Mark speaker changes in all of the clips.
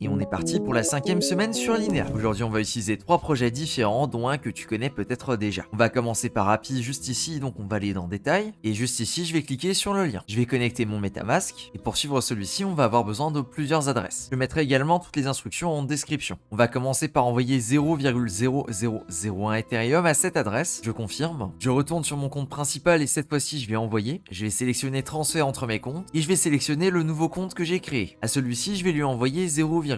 Speaker 1: Et on est parti pour la 5e semaine sur Linéa. Aujourd'hui, on va utiliser 3 projets différents, dont un que tu connais peut-être déjà. On va commencer par API juste ici, donc on va aller dans Détails. Et juste ici, je vais cliquer sur le lien. Je vais connecter mon MetaMask. Et pour suivre celui-ci, on va avoir besoin de plusieurs adresses. Je mettrai également toutes les instructions en description. On va commencer par envoyer 0,0001 Ethereum à cette adresse. Je confirme. Je retourne sur mon compte principal et cette fois-ci, je vais envoyer. Je vais sélectionner transfert entre mes comptes. Et je vais sélectionner le nouveau compte que j'ai créé. À celui-ci, je vais lui envoyer 0,0002.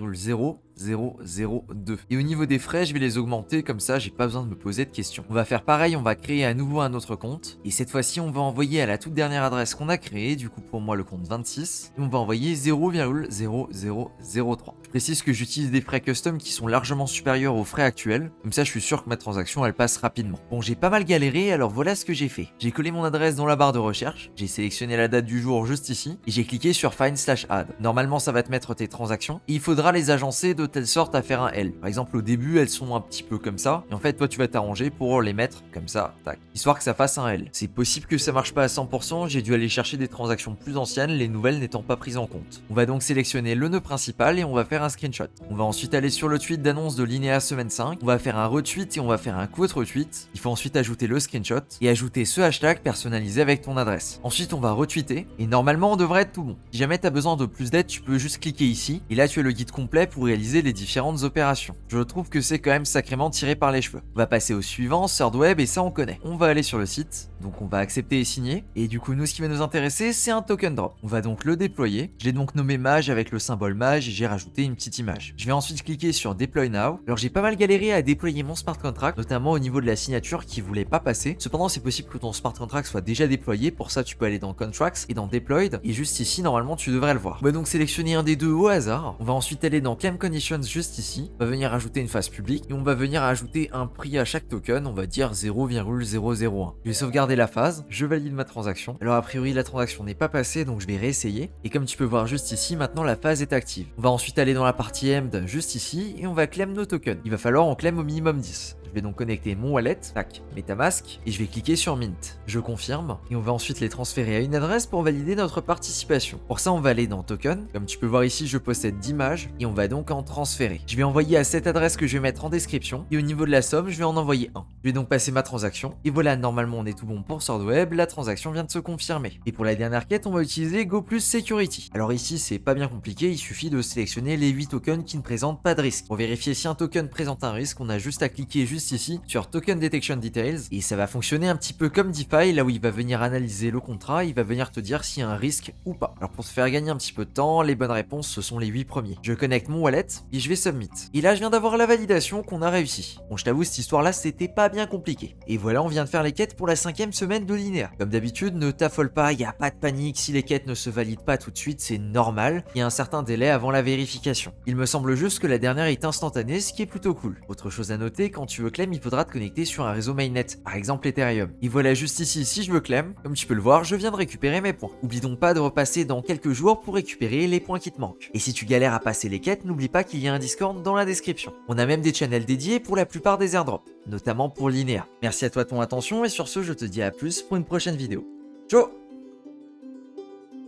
Speaker 1: Et au niveau des frais, je vais les augmenter, comme ça j'ai pas besoin de me poser de questions. On va faire pareil, on va créer à nouveau un autre compte. Et cette fois-ci, on va envoyer à la toute dernière adresse qu'on a créée, du coup pour moi le compte 26. Et on va envoyer 0,0003. Je précise que j'utilise des frais custom qui sont largement supérieurs aux frais actuels. Comme ça, je suis sûr que ma transaction elle passe rapidement. Bon, j'ai pas mal galéré, alors voilà ce que j'ai fait. J'ai collé mon adresse dans la barre de recherche. J'ai sélectionné la date du jour juste ici. Et j'ai cliqué sur Find/Add. Normalement, ça va te mettre tes transactions. Et il faudra les agencer de telle sorte à faire un L. Par exemple, au début, elles sont un petit peu comme ça. Et en fait, toi, tu vas t'arranger pour les mettre comme ça, tac. Histoire que ça fasse un L. C'est possible que ça marche pas à 100%. J'ai dû aller chercher des transactions plus anciennes, les nouvelles n'étant pas prises en compte. On va donc sélectionner le nœud principal et on va faire un screenshot. On va ensuite aller sur le tweet d'annonce de Linéa semaine 5. On va faire un retweet et on va faire un quote retweet. Il faut ensuite ajouter le screenshot et ajouter ce hashtag personnalisé avec ton adresse. Ensuite, on va retweeter et normalement, on devrait être tout bon. Si jamais tu as besoin de plus d'aide, tu peux juste cliquer ici et là, tu as le guide complet pour réaliser les différentes opérations. Je trouve que c'est quand même sacrément tiré par les cheveux. On va passer au suivant, Third Web, et ça on connaît. On va aller sur le site, donc on va accepter et signer. Et du coup, nous, ce qui va nous intéresser, c'est un token drop. On va donc le déployer. Je l'ai donc nommé Mage avec le symbole Mage et j'ai rajouté une petite image. Je vais ensuite cliquer sur Deploy Now. Alors j'ai pas mal galéré à déployer mon smart contract, notamment au niveau de la signature qui voulait pas passer. Cependant, c'est possible que ton smart contract soit déjà déployé. Pour ça, tu peux aller dans Contracts et dans Deployed. Et juste ici, normalement, tu devrais le voir. On va donc sélectionner un des deux au hasard. On va ensuite aller dans Claim Conditions juste ici. On va venir ajouter une phase publique et on va venir ajouter un prix à chaque token, on va dire 0,001. Je vais sauvegarder la phase, je valide ma transaction. Alors a priori la transaction n'est pas passée donc je vais réessayer. Et comme tu peux voir juste ici, maintenant la phase est active. On va ensuite aller dans la partie Emd juste ici et on va claim nos tokens. Il va falloir en claim au minimum 10. Je vais donc connecter mon wallet, tac, MetaMask, et je vais cliquer sur Mint. Je confirme, et on va ensuite les transférer à une adresse pour valider notre participation. Pour ça, on va aller dans Token. Comme tu peux voir ici, je possède 10 images, et on va donc en transférer. Je vais envoyer à cette adresse que je vais mettre en description, et au niveau de la somme, je vais en envoyer un. Je vais donc passer ma transaction, et voilà, normalement on est tout bon pour SwordWeb, la transaction vient de se confirmer. Et pour la dernière quête, on va utiliser Go Plus Security. Alors ici, c'est pas bien compliqué, il suffit de sélectionner les 8 tokens qui ne présentent pas de risque. Pour vérifier si un token présente un risque, on a juste à cliquer juste ici sur Token Detection Details et ça va fonctionner un petit peu comme DeFi, là où il va venir analyser le contrat, il va venir te dire s'il y a un risque ou pas. Alors pour te faire gagner un petit peu de temps, les bonnes réponses ce sont les 8 premiers. Je connecte mon wallet et je vais submit. Et là je viens d'avoir la validation qu'on a réussi. Bon, je t'avoue, cette histoire là c'était pas bien compliqué. Et voilà, on vient de faire les quêtes pour la 5e semaine de Linéa. Comme d'habitude, ne t'affole pas, il n'y a pas de panique, si les quêtes ne se valident pas tout de suite, c'est normal, il y a un certain délai avant la vérification. Il me semble juste que la dernière est instantanée, ce qui est plutôt cool. Autre chose à noter, quand tu veux claim, il faudra te connecter sur un réseau mainnet, par exemple Ethereum. Et voilà juste ici, si je veux claim, comme tu peux le voir, je viens de récupérer mes points. Oublie donc pas de repasser dans quelques jours pour récupérer les points qui te manquent. Et si tu galères à passer les quêtes, n'oublie pas qu'il y a un Discord dans la description. On a même des channels dédiés pour la plupart des airdrops, notamment pour Linéa. Merci à toi de ton attention et sur ce, je te dis à plus pour une prochaine vidéo. Ciao!